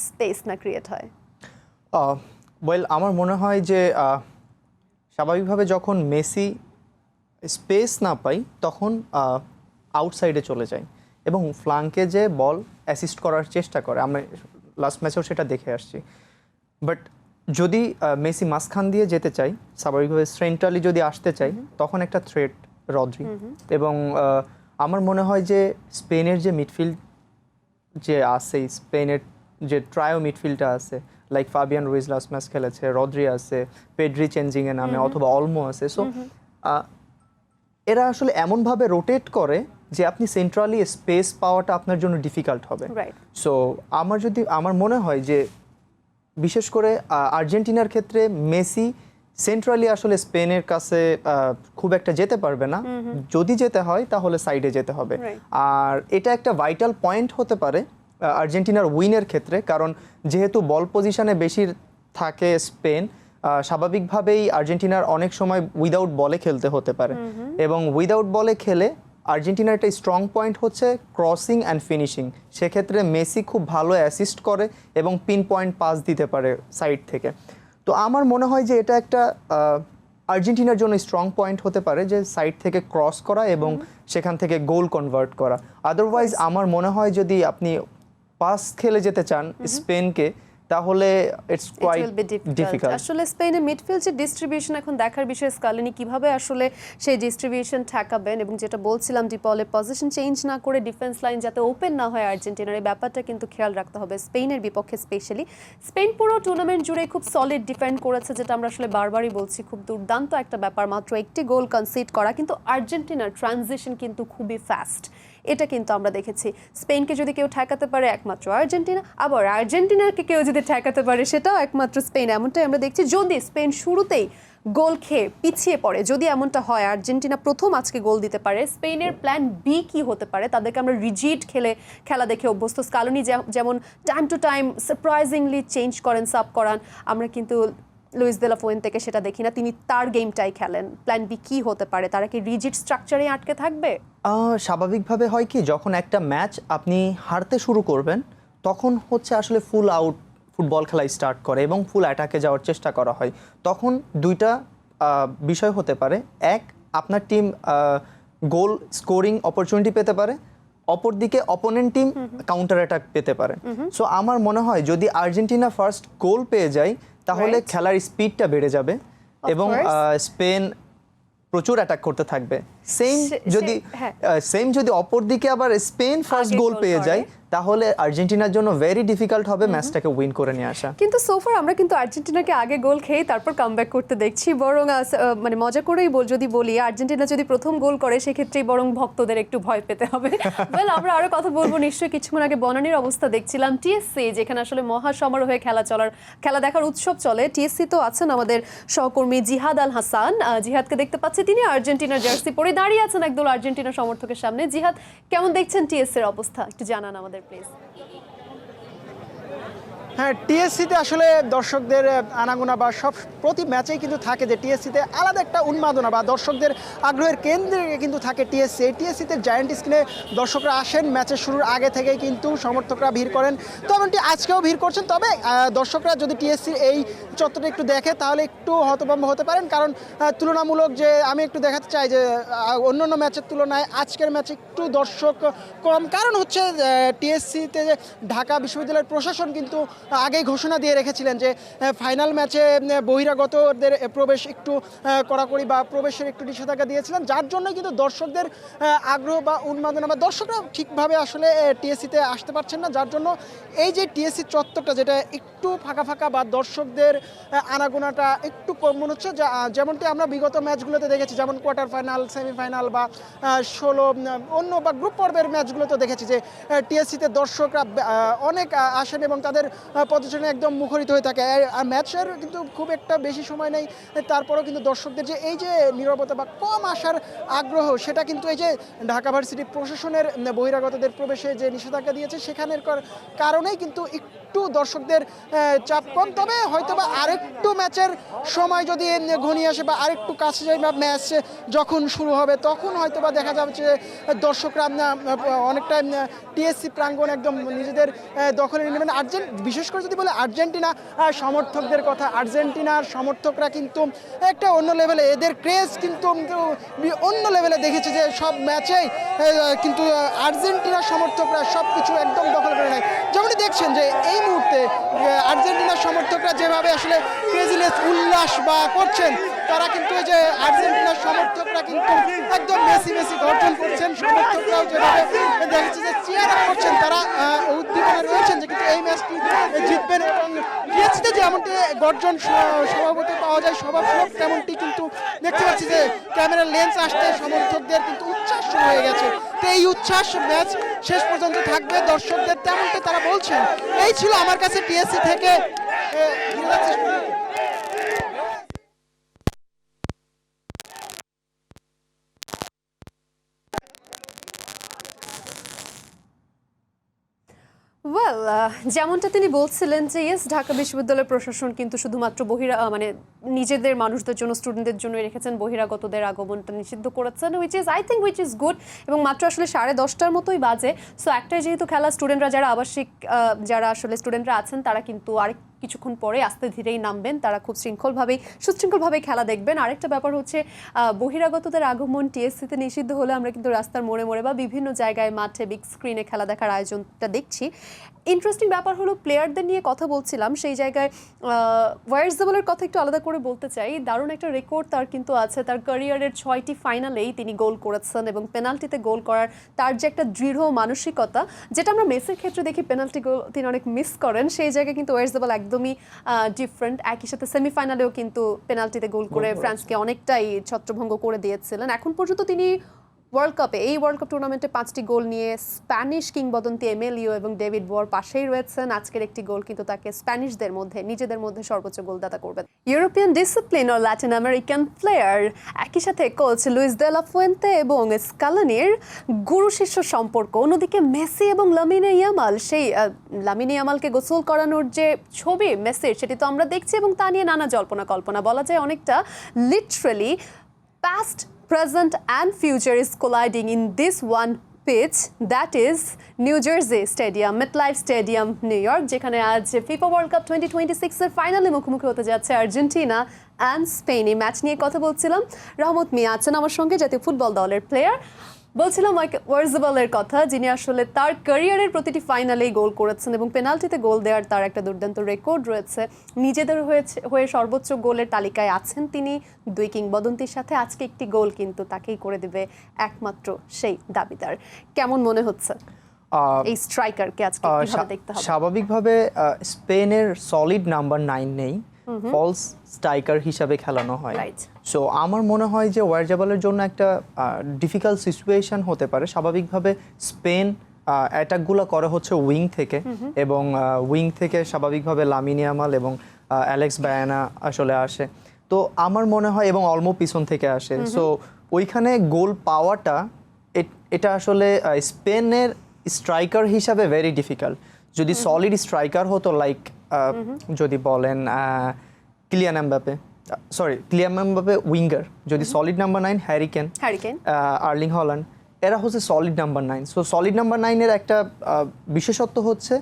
স্পেস না ক্রিয়েট হয়। ওয়েল, আমার মনে হয় যে স্বাভাবিকভাবে যখন মেসি স্পেস না পাই তখন আউটসাইডে চলে যায় এবং ফ্লাঙ্কে যে বল অ্যাসিস্ট করার চেষ্টা করে। আমরা লাস্ট ম্যাচেও সেটা দেখে আসছি। বাট যদি মেসি মাঝখান দিয়ে যেতে চাই, স্বাভাবিকভাবে সেন্ট্রালি যদি আসতে চাই, তখন একটা থ্রেট রদ্রি। এবং আমার মনে হয় যে স্পেনের যে মিডফিল্ড যে আছে, স্পেনের যে ট্রায়ো মিডফিল্ডটা আছে, like Fabian Ruiz last match খেলেছে, রদ্রি আছে, পেড্রি চেঞ্জিংয়ে নামে, অথবা অলমো আছে। সো এরা আসলে এমনভাবে রোটেট করে যে আপনি সেন্ট্রালি স্পেস পাওয়াটা আপনার জন্য ডিফিকাল্ট হবে। সো আমার মনে হয় যে বিশেষ করে আর্জেন্টিনার ক্ষেত্রে মেসি সেন্ট্রালি আসলে স্পেনের কাছে খুব একটা যেতে পারবে না। যদি যেতে হয় তাহলে সাইডে যেতে হবে। আর এটা একটা ভাইটাল পয়েন্ট হতে পারে আর্জেন্টিনার উইনের ক্ষেত্রে, কারণ যেহেতু বল পজিশনে বেশি থাকে স্পেন, স্বাভাবিকভাবেই আর্জেন্টিনার অনেক সময় উইদাউট বলে খেলতে হতে পারে এবং উইদাউট বলে খেলে আর্জেন্টিনার একটা স্ট্রং পয়েন্ট হচ্ছে ক্রসিং অ্যান্ড ফিনিশিং। সেক্ষেত্রে মেসি খুব ভালো অ্যাসিস্ট করে এবং পিন পয়েন্ট পাস দিতে পারে সাইড থেকে। তো আমার মনে হয় যে এটা একটা আর্জেন্টিনার জন্য স্ট্রং পয়েন্ট হতে পারে, যে সাইড থেকে ক্রস করা এবং সেখান থেকে গোল কনভার্ট করা। আদারওয়াইজ আমার মনে হয় যদি আপনি পাস খেলে যেতে চান স্পেনকে, তাহলে it's It quite will be difficult. Difficult. আসলে স্পেনের মিডফিল্ডের ডিস্ট্রিবিউশন এখন দেখার বিষয়, স্কালিনি কিভাবে আসলে সেই ডিস্ট্রিবিউশন ঠেকাবেন, এবং যেটা বলছিলাম ডিপলের পজিশন চেঞ্জ না করে ডিফেন্স লাইন যাতে ওপেন না হয় আর্জেন্টিনার, এই ব্যাপারটা কিন্তু খেয়াল রাখতে হবে স্পেনের বিপক্ষে স্পেশালি। স্পেন পুরো টুর্নামেন্ট জুড়ে খুব সলিড ডিফেন্ড করেছে, যেটা আমরা আসলে বারবারই বলছি, খুব দুর্দান্ত একটা ব্যাপার, মাত্র একটি গোল কনসিড করা, কিন্তু আর্জেন্টিনার ট্রানজিশন কিন্তু খুবই ফাস্ট, এটা কিন্তু আমরা দেখেছি। স্পেনকে যদি কেউ ঠেকাতে পারে একমাত্র আর্জেন্টিনা, আবার আর্জেন্টিনাকে কেউ যদি ঠেকাতে পারে সেটাও একমাত্র স্পেন, এমনটাই আমরা দেখছি। যদি স্পেন শুরুতেই গোল খেয়ে পিছিয়ে পড়ে, যদি এমনটা হয় আর্জেন্টিনা প্রথম আজকে গোল দিতে পারে, স্পেনের প্ল্যান বি কি হতে পারে? তাদেরকে আমরা রিজিড খেলা দেখে অভ্যস্ত, স্কালোনি যেমন time to time surprisingly change করেন, সাব করান, আমরা কিন্তু লুইস দে লা ফুয়েন্তেকে সেটা দেখি না, তিনি তার গেমটাই খেলেন। প্ল্যান বি কি হতে পারে? তারা কি রিজিড স্ট্রাকচারে আটকে থাকবে? স্বাভাবিকভাবে হয় কি, যখন একটা ম্যাচ আপনি হারতে শুরু করবেন তখন হচ্ছে আসলে ফুল আউট ফুটবল খেলা স্টার্ট করে এবং ফুল অ্যাটাকে যাওয়ার চেষ্টা করা হয়। তখন দুইটা বিষয় হতে পারে, এক, আপনার টিম গোল স্কোরিং অপরচুনিটি পেতে পারে, অপরদিকে অপোনেন্ট টিম কাউন্টার অ্যাটাক পেতে পারে। সো আমার মনে হয় যদি আর্জেন্টিনা ফার্স্ট গোল পেয়ে যায় তাহলে Right. খেলার স্পিডটা বেড়ে যাবে এবং course. স্পেন প্রচুর অ্যাটাক করতে থাকবে। সেম হ্যাঁ। যদি অপর দিকে আবার স্পেন ফার্স্ট আগে গোল goal পেয়ে করে। যায় তাহলে আর্জেন্টিনার জন্য ভেরি ডিফিকাল্ট হবে ম্যাচটাকে উইন করে নিয়ে আসা। কিন্তু সোফার আমরা কিন্তু আর্জেন্টিনাকে আগে গোল খেয়ে তারপর কামব্যাক করতে দেখছি, বরং মানে মজা করেই যদি বলি আর্জেন্টিনা যদি প্রথম গোল করে সেক্ষেত্রেই বরং ভক্তদের একটু ভয় পেতে হবে। ওয়েল, আমরা আরো কথা বলবো নিশ্চয়ই। কিছুক্ষণ আগে বনানীর অবস্থা দেখছিলাম, টিএসসি যেখানে আসলে মহা সমারোহে খেলা দেখার উৎসব চলে। টিএসসি তো আছেন আমাদের সহকর্মী জিহাদ আল হাসান, জিহাদকে দেখতে পাচ্ছি, তিনি আর্জেন্টিনার জার্সি পরে দাঁড়িয়ে আছেন একদল আর্জেন্টিনা সমর্থকের সামনে। জিহাদ, কেমন দেখছেন টিএসসির অবস্থা, একটু জানান আমাদের প্লিজ। হ্যাঁ, টিএসসিতে আসলে দর্শকদের আনাগোনা বা সব প্রতি ম্যাচেই কিন্তু থাকে যে টিএসসিতে আলাদা একটা উন্মাদনা বা দর্শকদের আগ্রহের কেন্দ্রে কিন্তু থাকে টিএসসি। এই টিএসসিতে জায়ান্ট স্ক্রিনে দর্শকরা আসেন ম্যাচের শুরুর আগে থেকেই কিন্তু সমর্থকরা ভিড় করেন, তো এমনটি আজকেও ভিড় করছেন। তবে দর্শকরা যদি টিএসসির এই চত্বরটা একটু দেখে তাহলে একটু হতভম্ব হতে পারেন, কারণ তুলনামূলক যে আমি একটু দেখাতে চাই যে অন্যান্য ম্যাচের তুলনায় আজকের ম্যাচে একটু দর্শক কম। কারণ হচ্ছে টিএসসিতে ঢাকা বিশ্ববিদ্যালয়ের প্রশাসন কিন্তু আগেই ঘোষণা দিয়ে রেখেছিলেন যে ফাইনাল ম্যাচে বহিরাগতদের প্রবেশ একটু কড়াকড়ি বা প্রবেশের একটু নিষেধাজ্ঞা দিয়েছিলেন, যার জন্য কিন্তু দর্শকদের আগ্রহ বা উন্মাদনা বা দর্শকরা ঠিকভাবে আসলে টিএসসিতে আসতে পারছেন না, যার জন্য এই যে টিএসসি চত্বরটা যেটা একটু ফাঁকা ফাঁকা বা দর্শকদের আনাগোনাটা একটু কম মনে হচ্ছে, যেমনটি আমরা বিগত ম্যাচগুলোতে দেখেছি, যেমন কোয়ার্টার ফাইনাল, সেমিফাইনাল বা 16 অন্য বা গ্রুপ পর্বের ম্যাচগুলোতে দেখেছি যে টিএসসিতে দর্শকরা অনেক আসেন এবং তাদের পজিশনে একদম মুখরিত হয়ে থাকে। আর ম্যাচের কিন্তু খুব একটা বেশি সময় নেই, তারপরেও কিন্তু দর্শকদের যে এই যে নীরবতা বা কম আসার আগ্রহ, সেটা কিন্তু এই যে ঢাকা ভার্সিটি প্রশাসনের বহিরাগতদের প্রবেশে যে নিষেধাজ্ঞা দিয়েছে সেখানের কারণেই কিন্তু একটু দর্শকদের চাপ কম। তবে হয়তোবা আরেকটু ম্যাচের সময় যদি ঘনিয়ে আসে বা আরেকটু কাছে যায় বা ম্যাচ যখন শুরু হবে তখন হয়তোবা দেখা যাবে যে দর্শকরা অনেকটা টিএসসি প্রাঙ্গণ একদম নিজেদের দখলে নিয়ে নেবেন। বিশেষ করে যদি বলে আর্জেন্টিনা সমর্থকদের কথা, আর্জেন্টিনার সমর্থকরা কিন্তু একটা অন্য লেভেলে, এদের ক্রেজ কিন্তু অন্য লেভেলে দেখেছি যে সব ম্যাচেই কিন্তু আর্জেন্টিনার সমর্থকরা সব কিছু একদম দখল করে নেয়। যেমনই দেখছেন যে এই মুহূর্তে আর্জেন্টিনার সমর্থকরা যেভাবে আসলে ক্রেজিনেস উল্লাস বা করছেন, তারা কিন্তু এই যে আর্জেন্টিনার সমর্থকরা কিন্তু একদম মেসি গর্জন করছেন, সমর্থকরাও যেভাবে দেখেছি যে চিয়ার আপ করছেন, তারা উদ্দীপনা রয়েছেন যে কিন্তু এই ম্যাচটি জিতবেন। এবং টিএসসিতে যে এমনটি গর্জন স্বভাবতই পাওয়া যায়, স্বভাবসুলভ তেমনটি কিন্তু দেখতে পাচ্ছি যে ক্যামেরার লেন্স আসতে সমর্থকদের কিন্তু উচ্ছ্বাস শুরু হয়ে গেছে। তো এই উচ্ছ্বাস ম্যাচ শেষ পর্যন্ত থাকবে দর্শকদের, তেমনটি তারা বলছেন। এই ছিল আমার কাছে টিএসসি থেকে ওয়েল, যেমনটা তিনি বলছিলেন যে ইয়েস, ঢাকা বিশ্ববিদ্যালয়ের প্রশাসন কিন্তু শুধুমাত্র মানে নিজেদের মানুষদের জন্য, স্টুডেন্টদের জন্য রেখেছেন, বহিরাগতদের আগমনটা নিষিদ্ধ করেছেন, উইচ ইজ গুড। এবং মাত্র আসলে 10:30টার মতোই বাজে, সো একটাই যেহেতু খেলা, স্টুডেন্টরা যারা আবাসিক যারা আসলে স্টুডেন্টরা আছেন তারা কিন্তু আরেকটু কিছুক্ষণ পরে আস্তে ধীরেই নামবেন, তারা খুব সুশৃঙ্খলভাবে খেলা দেখবেন। আরেকটা ব্যাপার হচ্ছে বহিরাগতদের আগমন টিএসসিতে নিষিদ্ধ হলে আমরা কিন্তু রাস্তার মোড়ে মোড়ে বা বিভিন্ন জায়গায় মাঠে বিগ স্ক্রিনে খেলা দেখার আয়োজনটা দেখছি। ইন্টারেস্টিং ব্যাপার হলো প্লেয়ারদের নিয়ে কথা বলছিলাম, সেই জায়গায় ওয়ারজাবালের কথা একটু আলাদা করে বলতে চাই। দারুণ একটা রেকর্ড তার কিন্তু আছে, তার ক্যারিয়ারের 6টি ফাইনালেই তিনি গোল করেছেন এবং পেনাল্টিতে গোল করার তার যে একটা দৃঢ় মানসিকতা, যেটা আমরা মেসির ক্ষেত্রে দেখি পেনাল্টি গোল তিনি অনেক মিস করেন, সেই জায়গায় কিন্তু ওয়ারজাবাল একদমই ডিফারেন্ট। একই সাথে সেমিফাইনালেও কিন্তু পেনাল্টিতে গোল করে ফ্রান্সকে অনেকটাই ছত্রভঙ্গ করে দিয়েছিলেন। এখন পর্যন্ত তিনি এই ওয়ার্ল্ড কাপ টুর্নামেন্টে 5টি গোল নিয়ে স্প্যানিশ কিংবদন্তি এমেলিও এবং ডেভিড বোয়ার পাশেই রয়েছেন। আজকের একটি গোল কিন্তু তাকে স্প্যানিশদের মধ্যে নিজেদের মধ্যে সর্বোচ্চ গোলদাতা করবে। ইউরোপিয়ান ডিসিপ্লিন ও ল্যাটিন আমেরিকান প্লেয়ার, একই সাথে coach Luis de la Fuente এবং স্কালানির গুরু শিষ্য সম্পর্ক। অন্যদিকে মেসি এবং লামিনে ইয়ামাল, সেই লামিনে ইয়ামালকে গোসল করানোর যে ছবি মেসির, সেটি তো আমরা দেখছি এবং তা নিয়ে নানা জল্পনা কল্পনা, বলা যায় অনেকটা literally past, present and future is colliding in this one pitch, that is New Jersey Stadium, MetLife Stadium, New York, যেখানে আজ ফিফা ওয়ার্ল্ড কাপ 2026 এর ফাইনালে মুখোমুখি হতে যাচ্ছে আর্জেন্টিনা অ্যান্ড স্পেন। এই ম্যাচ নিয়ে কথা বলছিলাম, রহমত মিয়া আছেন আমার সঙ্গে, জাতীয় ফুটবল দলের প্লেয়ার। বলছিলাম ওয়ারজাবালের কথা, যিনি আসলে তার ক্যারিয়ারের প্রতিটি ফাইনালেই গোল করেছেন এবং পেনাল্টিতে গোল দেওয়ার তার একটা দুর্দান্ত রেকর্ড রয়েছে। নিজেদের হয়ে সর্বোচ্চ গোলের তালিকায় আছেন তিনি 2 কিংবদন্তির সাথে। আজকে একটি গোল কিন্তু তাকেই করে দেবে একমাত্র সেই দাবিদার। কেমন মনে হচ্ছে এই স্ট্রাইকারকে আজকে কিভাবে দেখতে হবে? স্বাভাবিকভাবে স্পেনের সলিড নাম্বার 9 নেই, ফলস স্ট্রাইকার হিসাবে খেলানো হয়। সো আমার মনে হয় যে ওয়ারজাবালের জন্য একটা ডিফিকাল্ট সিচুয়েশন হতে পারে। স্বাভাবিকভাবে স্পেন অ্যাটাকগুলো করে হচ্ছে উইং থেকে, এবং উইং থেকে স্বাভাবিকভাবে লামিনে ইয়ামাল এবং অ্যালেক্স বায়ানা আসলে আসে। তো আমার মনে হয়, এবং অলমো পিছন থেকে আসে। সো ওইখানে গোল পাওয়াটা এটা আসলে স্পেনের স্ট্রাইকার হিসাবে ভেরি ডিফিকাল্ট। যদি সলিড স্ট্রাইকার হতো, লাইক যদি বলেন কিলিয়ান এমবাপে উইঙ্গার, যদি solid number 9 Harry Kane, Erling Haaland, এরা হচ্ছে solid number 9। So solid number 9-এর একটা বিশেষত্ব হচ্ছে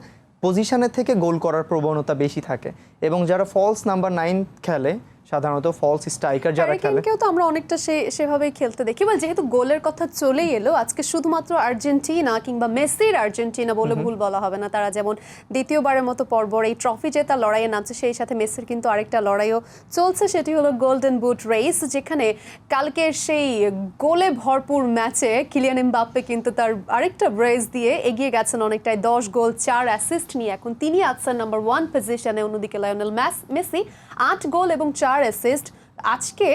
পজিশনের থেকে গোল করার প্রবণতা বেশি থাকে, এবং যারা ফলস নাম্বার 9 খেলে, সাধারণত ফলস স্ট্রাইকার যারা খেলে, কেউ তো আমরা অনেকটা সেভাবেই খেলতে দেখি। যেহেতু গোলের কথা চলেই এলো, আজকে শুধুমাত্র আর্জেন্টিনা কিংবা মেসির আর্জেন্টিনা বলে ভুল বলা হবে না, তারা যেমন দ্বিতীয়বারের মতো পরপর এই ট্রফি জেতা লড়াইয়ে নামছে, সেই সাথে মেসির কিন্তু আরেকটা লড়াইও চলছে, সেটি হলো গোল্ডেন বুট রেস, যেখানে কালকের সেই গোলে ভরপুর ম্যাচে কিলিয়ান এমবাপ্পে কিন্তু তার আরেকটা রেস দিয়ে এগিয়ে গেছেন অনেকটাই, 10 গোল 4 অ্যাসিস্ট নিয়ে এখন তিনি আছেন নাম্বার 1 পজিশনে। অন্যদিকে লায়নেল মেসি 8 গোল এবং 4 অ্যাসিস্ট। আজকে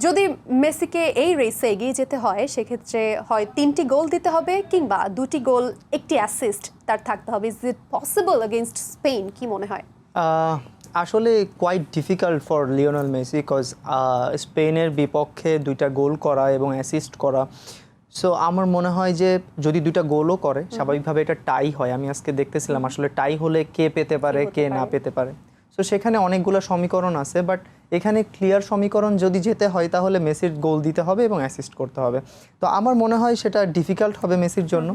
যদি মেসিকে এই রেসে এগিয়ে যেতে হয়, সেক্ষেত্রে হয় 3টি গোল দিতে হবে কিংবা 2টি গোল 1টি অ্যাসিস্ট তার থাকতে হবে। Is it possible against Spain? কি মনে হয়? আসলে quite difficult for Lionel Messi, because স্পেনের বিপক্ষে 2টা গোল করা এবং অ্যাসিস্ট করা। সো আমার মনে হয় যে যদি 2টা গোলও করে, স্বাভাবিকভাবে এটা টাই হয়। আমি আজকে দেখতেছিলাম আসলে টাই হলে কে পেতে পারে, কে না পেতে পারে। সো সেখানে অনেকগুলো সমীকরণ আছে, বাট এখানে ক্লিয়ার সমীকরণ, যদি যেতে হয় তাহলে মেসির গোল দিতে হবে এবং অ্যাসিস্ট করতে হবে। তো আমার মনে হয় সেটা ডিফিকাল্ট হবে মেসির জন্য।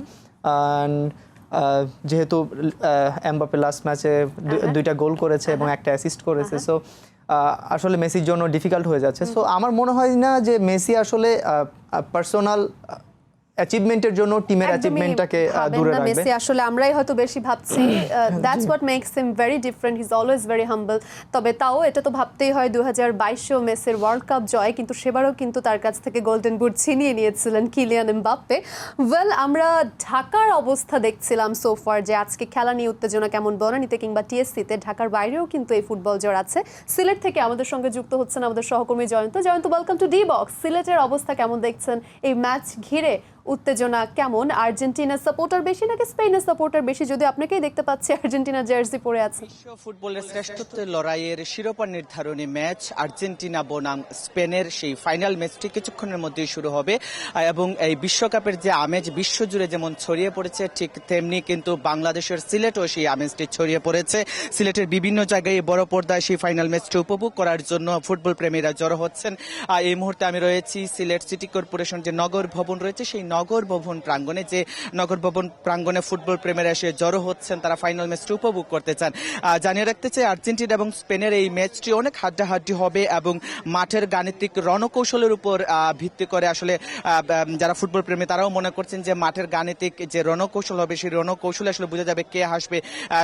যেহেতু এমবাপ্পে লাস্ট ম্যাচে 2টা গোল করেছে এবং একটা অ্যাসিস্ট করেছে, সো আসলে মেসির জন্য ডিফিকাল্ট হয়ে যাচ্ছে। সো আমার মনে হয় না যে মেসি আসলে পার্সোনাল অ্যাচিভমেন্টের জন্য টিমের অ্যাচিভমেন্টটাকে দূরে রাখবে। মেসি আসলে আমরাই হয়তো বেশি ভাবছি, that's what makes him very different, he is always very humble. তবে তাও এটা তো ভাবতেই হয় 2022 মেসির ওয়ার্ল্ড কাপ জয়, কিন্তু সেবারও কিন্তু তার কাছ থেকে গোল্ডেন বুট ছিনিয়ে নিয়েছিলেন কিলিয়ান এমবাপ্পে। ওয়েল, আমরা ঢাকার অবস্থা দেখছিলাম সোফার, যে আজকে খেলা নিয়ে উত্তেজনা কেমন বনানীতে কিংবা টিএসসিতে। ঢাকার বাইরেও কিন্তু এই ফুটবল জ্বর আছে। সিলেট থেকে আমাদের সঙ্গে যুক্ত হচ্ছেন আমাদের সহকর্মী Jayanta. Welcome to D box. সিলেটের অবস্থা কেমন দেখছেন? এই ম্যাচ ঘিরে উত্তেজনা কেমন? আর্জেন্টিনার সাপোর্টার বেশি নাকি স্পেনের সাপোর্টার বেশি? যদি আপনাকেই দেখতে পাচ্ছি আর্জেন্টিনার জার্সি পরে আছে। বিশ্ব ফুটবলের শ্রেষ্ঠত্বের লড়াইয়ের শিরোপা নির্ধারণী ম্যাচ আর্জেন্টিনা বনাম স্পেনের সেই ফাইনাল ম্যাচটি কিছুক্ষণের মধ্যেই শুরু হবে, এবং এই বিশ্বকাপের যে আমেজ বিশ্বজুড়ে যেমন ছড়িয়ে পড়েছে, ঠিক তেমনি কিন্তু বাংলাদেশের সিলেটও সেই আমেজটি ছড়িয়ে পড়েছে। সিলেটের বিভিন্ন জায়গায় বড় পর্দায় সেই ফাইনাল ম্যাচটি উপভোগ করার জন্য ফুটবল প্রেমীরা জড়ো হচ্ছেন। এই মুহূর্তে আমি রয়েছি সিলেট সিটি কর্পোরেশন যে নগর ভবন রয়েছে, সেই নগর ভবন প্রাঙ্গণে, যে নগর ভবন প্রাঙ্গণে ফুটবল প্রেমীরা এসে জড়ো হচ্ছেন, তারা ফাইনাল ম্যাচটি উপভোগ করতে চান। জানিয়ে রাখতে চাই আর্জেন্টিনা এবং স্পেনের এই ম্যাচটি অনেক হাড্ডাহাড্ডি হবে এবং মাঠের গাণিতিক রণকৌশলের উপর ভিত্তি করে আসলে যারা ফুটবল প্রেমী তারাও মনে করছেন যে মাঠের গাণিতিক যে রণকৌশল হবে সেই রণকৌশলে আসলে বোঝা যাবে কে হাসবে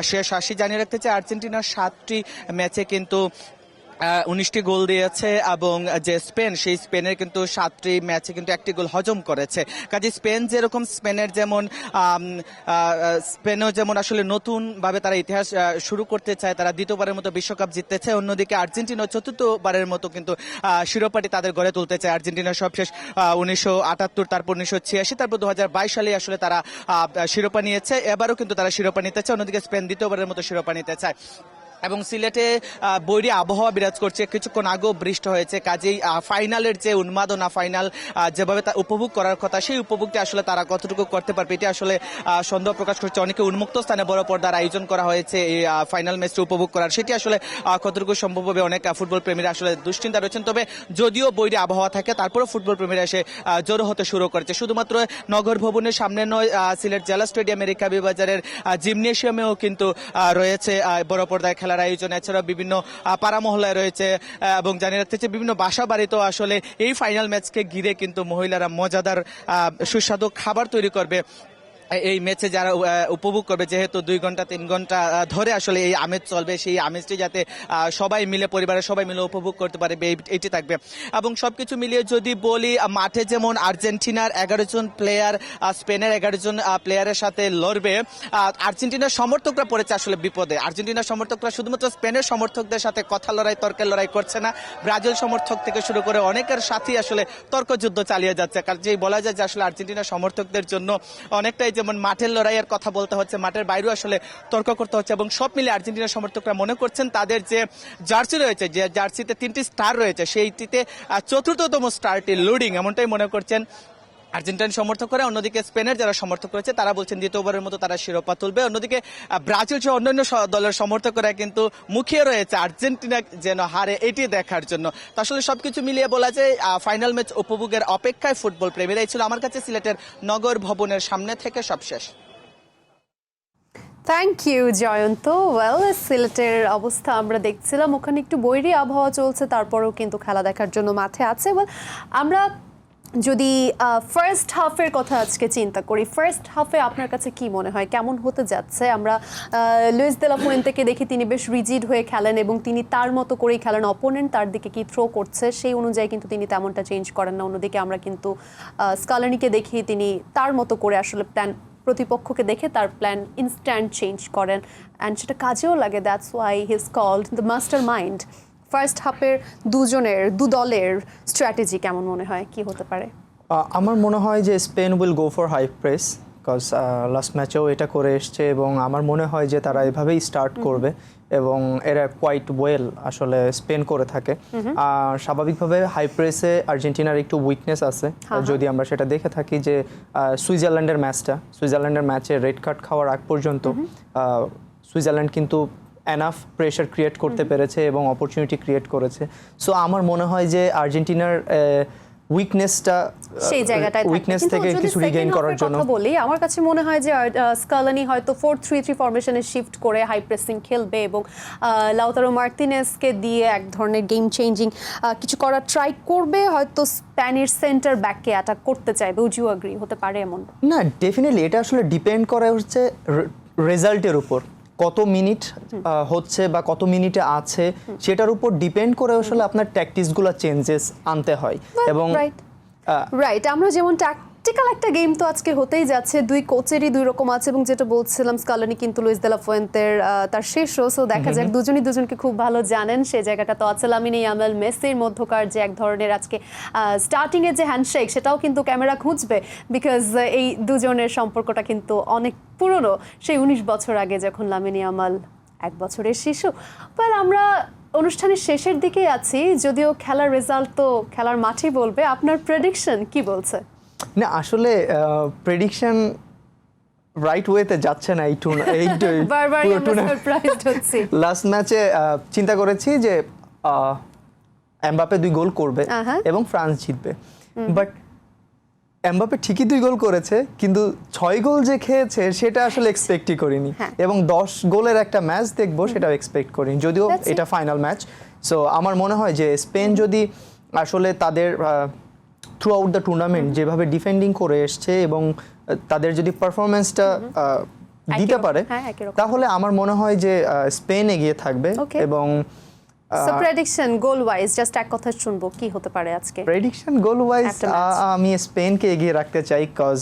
শেষ হাসি। জানিয়ে রাখতে চাই আর্জেন্টিনার 7টি ম্যাচে কিন্তু 19টি গোল দিয়েছে এবং যে স্পেন, সেই স্পেনের কিন্তু 7টি ম্যাচে কিন্তু 1টি গোল হজম করেছে। কাজে স্পেন যেরকম, স্পেনের যেমন স্পেনও যেমন আসলে নতুনভাবে তারা ইতিহাস শুরু করতে চায়, তারা দ্বিতীয়বারের মতো বিশ্বকাপ জিততে চায়, অন্যদিকে আর্জেন্টিনা চতুর্থবারের মতো কিন্তু শিরোপাটি তাদের গড়ে তুলতে চায়। আর্জেন্টিনা সবশেষ 1978, তারপর 1986, তারপর 2022 সালে আসলে তারা শিরোপা নিয়েছে। এবারও কিন্তু তারা শিরোপা নিতে চায়, অন্যদিকে স্পেন দ্বিতীয়বারের মতো শিরোপা নিতে চায়। এবং সিলেটে বৈরী আবহাওয়া বিরাজ করছে, কিছুক্ষণ আগেও বৃষ্টি হয়েছে, কাজেই ফাইনালের যে উন্মাদনা, ফাইনাল যেভাবে তা উপভোগ করার কথা, সেই উপভোগটি আসলে তারা কতটুকু করতে পারবে এটি আসলে সন্দেহ প্রকাশ করছে অনেকে। উন্মুক্ত স্থানে বড় পর্দার আয়োজন করা হয়েছে এই ফাইনাল ম্যাচটি উপভোগ করার, সেটি আসলে কতটুকু সম্ভব হবে অনেক ফুটবল প্রেমীরা আসলে দুশ্চিন্তা রয়েছেন। তবে যদিও বৈরী আবহাওয়া থাকে, তারপরেও ফুটবল প্রেমীরা এসে জড়ো হতে শুরু করেছে। শুধুমাত্র নগর ভবনের সামনে নয়, সিলেট জেলা স্টেডিয়ামের রেকাবি বাজারের জিমনেশিয়ামেও কিন্তু রয়েছে বড় পর্দায় খেলার আয়োজন। এছাড়াও বিভিন্ন পাড়া মহল্লায় রয়েছে এবং জানিয়ে রাখতে চাই বিভিন্ন বাসা বাড়িতেও আসলে এই ফাইনাল ম্যাচকে ঘিরে কিন্তু মহিলারা মজাদার সুস্বাদু খাবার তৈরি করবে এই ম্যাচে যারা উপভোগ করবে। যেহেতু 2 ঘন্টা 3 ঘন্টা ধরে আসলে এই আমেজ চলবে, সেই আমেজটি যাতে সবাই মিলে, পরিবারের সবাই মিলে উপভোগ করতে পারে এটি থাকবে। এবং সবকিছু মিলিয়ে যদি বলি, মাঠে যেমন আর্জেন্টিনার 11 জন প্লেয়ার স্পেনের 11 জন প্লেয়ারের সাথে লড়বে, আর্জেন্টিনার সমর্থকরা পড়েছে আসলে বিপদে। আর্জেন্টিনার সমর্থকরা শুধুমাত্র স্পেনের সমর্থকদের সাথে কথা লড়াই, তর্কের লড়াই করছে না, ব্রাজিল সমর্থক থেকে শুরু করে অনেকের সাথেই আসলে তর্কযুদ্ধ চালিয়ে যাচ্ছে। কারণ যেই বলা যায় যে আসলে আর্জেন্টিনার সমর্থকদের জন্য অনেকটাই যেমন মাঠের লড়াইয়ের কথা বলতে হচ্ছে, মাঠের বাইরেও আসলে তর্ক করতে হচ্ছে। এবং সব মিলে আর্জেন্টিনার সমর্থকরা মনে করছেন তাদের যে জার্সি রয়েছে, যে জার্সিতে 3টি স্টার রয়েছে, সেইটিতে 4র্থতম স্টারটি লোডিং, এমনটাই মনে করছেন আর্জেন্টিনার সমর্থকরা। অন্যদিকে স্পেনের যারা সমর্থক রয়েছে তারা বলছেন দ্বিতীয়বারের মতো তারা শিরোপা তুলবে। অন্যদিকে ব্রাজিল সহ অন্যান্য দলের সমর্থকরা কিন্তু মুখিয়ে রয়েছে আর্জেন্টিনা যেন হারে, এটি দেখার জন্য। তো আসলে সবকিছু মিলিয়ে বলা যায় ফাইনাল ম্যাচ উপভোগের অপেক্ষায় ফুটবল প্রেমীরা। এই ছিল আমার কাছে সিলেটের নগর ভবনের সামনে থেকে সবশেষ। Thank you Jayanta. ওয়েল, সিলেটের অবস্থা আমরা দেখছিলাম, ওখানে একটু বৈরী আবহাওয়া চলছে, তারপরেও কিন্তু খেলা দেখার জন্য মাঠে আছে। ওয়েল, আমরা যদি ফার্স্ট হাফের কথা আজকে চিন্তা করি, ফার্স্ট হাফে আপনার কাছে কি মনে হয় কেমন হতে যাচ্ছে? আমরা লুইস দে লা ফুয়েন্তেকে দেখি, তিনি বেশ রিজিড হয়ে খেলেন এবং তিনি তার মতো করেই খেলেন। অপোনেন্ট তার দিকে কি থ্রো করছে সেই অনুযায়ী কিন্তু তিনি তেমনটা চেঞ্জ করেন না। অন্যদিকে আমরা কিন্তু স্কালানিকে দেখি, তিনি তার মতো করে আসলে প্ল্যান, প্রতিপক্ষকে দেখে তার প্ল্যান ইনস্ট্যান্ট চেঞ্জ করেন, অ্যান্ড সেটা কাজেও লাগে। That's why he is called the mastermind. First হাফের দু দলের স্ট্র্যাটেজি কেমন মনে হয়, কি হতে পারে? আমার মনে হয় যে Spain will go for high press, because last ম্যাচেও এটা করে এসছে এবং আমার মনে হয় যে তারা এভাবেই স্টার্ট করবে এবং এরা কোয়াইট ওয়েল আসলে স্পেন করে থাকে। আর স্বাভাবিকভাবে হাই প্রেসে আর্জেন্টিনার একটু উইকনেস আছে, যদি আমরা সেটা দেখে থাকি যে সুইজারল্যান্ডের ম্যাচে রেড কার্ড খাওয়ার আগ পর্যন্ত সুইজারল্যান্ড কিন্তু এনাফ প্রেশার ক্রিয়েট করতে পেরেছে এবং অপরচুনিটি ক্রিয়েট করেছে। সো আমার মনে হয় যে আর্জেন্টিনার উইকনেসটা, সেই জায়গাটায় উইকনেস থেকে কিছু রিগেইন করার জন্য বলি, আমার কাছে মনে হয় যে স্কালানি হয়তো 4-3-3 ফরমেশনে শিফট করে হাই প্রেসিং খেলবে এবং লাউতারো মার্তিনেজকে দিয়ে এক ধরনের গেম চেঞ্জিং কিছু করার ট্রাই করবে। হয়তো স্প্যানিশ সেন্টার ব্যাককে অ্যাটাক করতে চাইবে। Would you agree? হতে পারে এমন? না, ডেফিনেটলি এটা আসলে ডিপেন্ড করে হচ্ছে রেজাল্টের উপর, কত মিনিট হচ্ছে বা কত মিনিটে আছে সেটার উপর ডিপেন্ড করে আসলে আপনার ট্যাকটিক্সগুলো চেঞ্জেস আনতে হয়। এবং রাইট, আমরা যেমন ট্যাকটিক্যাল একটা গেম তো আজকে হতেই যাচ্ছে, দুই কোচেরই দুই রকম আছে এবং যেটা বলছিলাম স্কালানি কিন্তু লুইস দে লা ফুয়েন্তের তার শেষ রোসও দেখা যাক, দুজনকে খুব ভালো জানেন। সেই জায়গাটা তো আছে। লামিনে ইয়ামাল মেসির মধ্যকার যে এক ধরনের আজকে স্টার্টিং এর যে হ্যান্ডশেক, সেটাও কিন্তু ক্যামেরা খুঁজবে, বিকজ এই দুজনের সম্পর্কটা কিন্তু অনেক পুরনো, সেই 19 বছর আগে যখন লামিনে ইয়ামাল 1 বছরের শিশু। বাট আমরা অনুষ্ঠানের শেষের দিকে আছি, যদিও খেলার রেজাল্ট তো খেলার মাঠেই বলবে। আপনার প্রেডিকশন কি বলছে? না, আসলে প্রেডিকশন রাইট ওয়েতে যাচ্ছে না। লাস্ট ম্যাচে চিন্তা করেছি যে এমবাপ্পে 2 গোল করবে এবং ফ্রান্স জিতবে, বাট এমবাপ্পে ঠিকই 2 গোল করেছে, কিন্তু 6 গোল যে খেয়েছে সেটা আসলে এক্সপেক্টই করিনি। হ্যাঁ। এবং 10 গোলের একটা ম্যাচ দেখবো সেটাও এক্সপেক্ট করিনি, যদিও That's it. এটা ফাইনাল ম্যাচ। সো আমার মনে হয় যে স্পেন যদি আসলে তাদের থ্রু আউট দ্য টুর্নামেন্ট যেভাবে ডিফেন্ডিং করে এসছে এবং তাদের যদি পারফরমেন্সটা দিতে একই পারে, হ্যাঁ, একই রকম। তাহলে আমার মনে হয় যে স্পেন এগিয়ে থাকবে। Okay. এবং সো প্রেডিকশন গোল ওয়াইজ জাস্ট এক কথা শুনবো কি হতে পারে আজকে? প্রেডিকশন গোল ওয়াইজ একটা match। আমি স্পেনকে এগিয়ে রাখতে চাই, কজ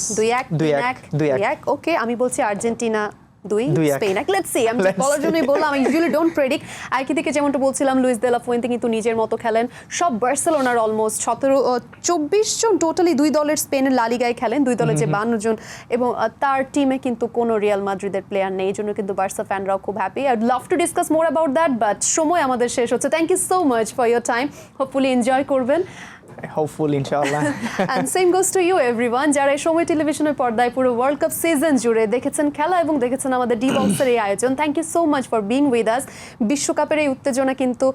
2-1 ওকে, আমি বলছি আর্জেন্টিনা 2 2-1 স্পেন 1। লেটস সি, আমি Let's বলার জন্যই বললাম, আমি ইউজুয়ালি ডোন্ট প্রেডিক্ট। একই দিকে যেমনটা বলছিলাম, লুইস দে লা ফুয়েন্তে কিন্তু নিজের মতো খেলেন। সব বার্সেলোনার অলমোস্ট 24 জন টোটালি 2 দলের স্পেনের লা লিগায় খেলেন, 2 দলের যে 52 জন, এবং তার টিমে কিন্তু কোনো রিয়াল মাদ্রিদের প্লেয়ার নেই, এই জন্য কিন্তু বার্সা ফ্যানরাও খুব happy. I'd love to discuss more about that, but সময় আমাদের শেষ হচ্ছে। Thank you so much for your time, hopefully enjoy করবেন। হোপফুল ইনশাআল্লাহ। And same goes to you everyone, যারা এই সময় টেলিভিশনের পর্দায় পুরো ওয়ার্ল্ড কাপ সিজন জুড়ে দেখেছেন খেলা এবং দেখেছেন আমাদের ডি বক্সের এই আয়োজন। Thank you so much for being with us. বিশ্বকাপের এই উত্তেজনা কিন্তু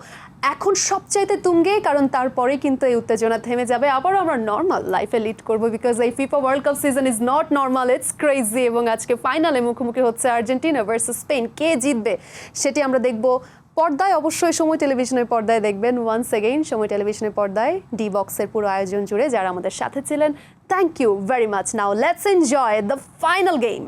এখন সবচাইতে তুঙ্গে, কারণ তারপরে কিন্তু এই উত্তেজনা থেমে যাবে, আবারও আমরা নর্মাল লাইফে লিড করবো, বিকজ এই FIFA world cup season is not normal, it's crazy. এবং আজকে ফাইনালে মুখোমুখি হচ্ছে আর্জেন্টিনা ভার্সেস স্পেন। কে জিতবে সেটি আমরা দেখবো পর্দায়, অবশ্যই সময় টেলিভিশনের পর্দায় দেখবেন। ওয়ান্স এগেইন সময় টেলিভিশনের পর্দায় ডি বক্সের পুরো আয়োজন জুড়ে যারা আমাদের সাথে ছিলেন, thank you very much. Now let's enjoy the final game.